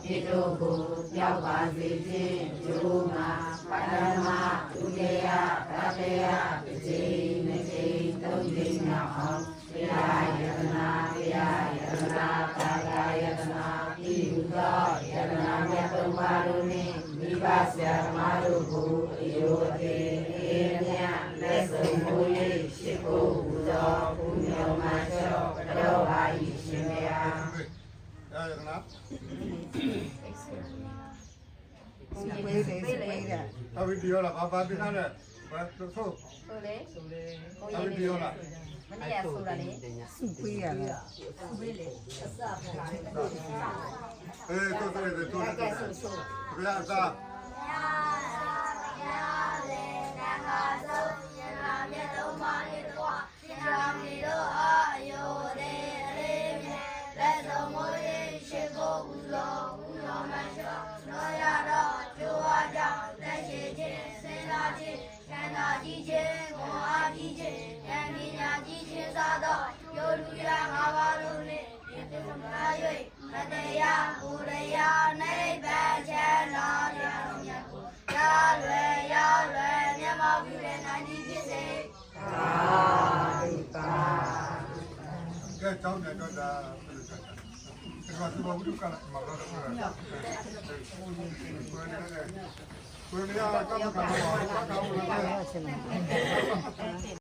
ဒီတို့ကိုကြောက်ပါစေခြင်းယုံမှာပထမဒုတိယတတိယတစ်ချိန်နှစ်ချိန်သုံးချိန်မြောက်အောင်တရားယတနာတရားယတနာကာယယတနာဤဟုသောယတနာမြတ်သုံးပါးတို့နှင့်မိဘဆရာသမားတို့ကိုအယုအတေအေးမြတ်လက်ဆုံးမူ၍ရှိခိုးပူဇော်ပူဇော်မှန်လျှော့တော်ပါ၏ရှင်ဗျာရရနာပေးတယ်ပေးတယ်အဝိဒီယောလာဘာတင်ထားလဲဘာဆိုဆိုလေကိုရင်းနေမနေ့ကဆိုတာလေ စုပေးရတယ် ပေးလေအစဖလာတယ် တို့ကဲဆိုဆို ဘယ်သာကြီးချင်းကိုအားကြီးချင်းဉာဏ်ပညာကြီးချင်းသာသောယောလူရငါးပါးတို့နှင့်ဒီသစ္စာ၍မတရားဘူရယာနိဗ္ဗာန်ချမ်းသာတရားမြတ်ကိုရလွယ်မျက်မှောက်ပြုတဲ့နိုင်သည်ဖြစ်စေသာဓုသာကဲတောင်းတယ်တော့ဒါဒီမှာဒီဘုရားကလည်းမလာတော့ဘူး။ကိုယ်နေရာကမ္ဘာကဘာလို့လဲ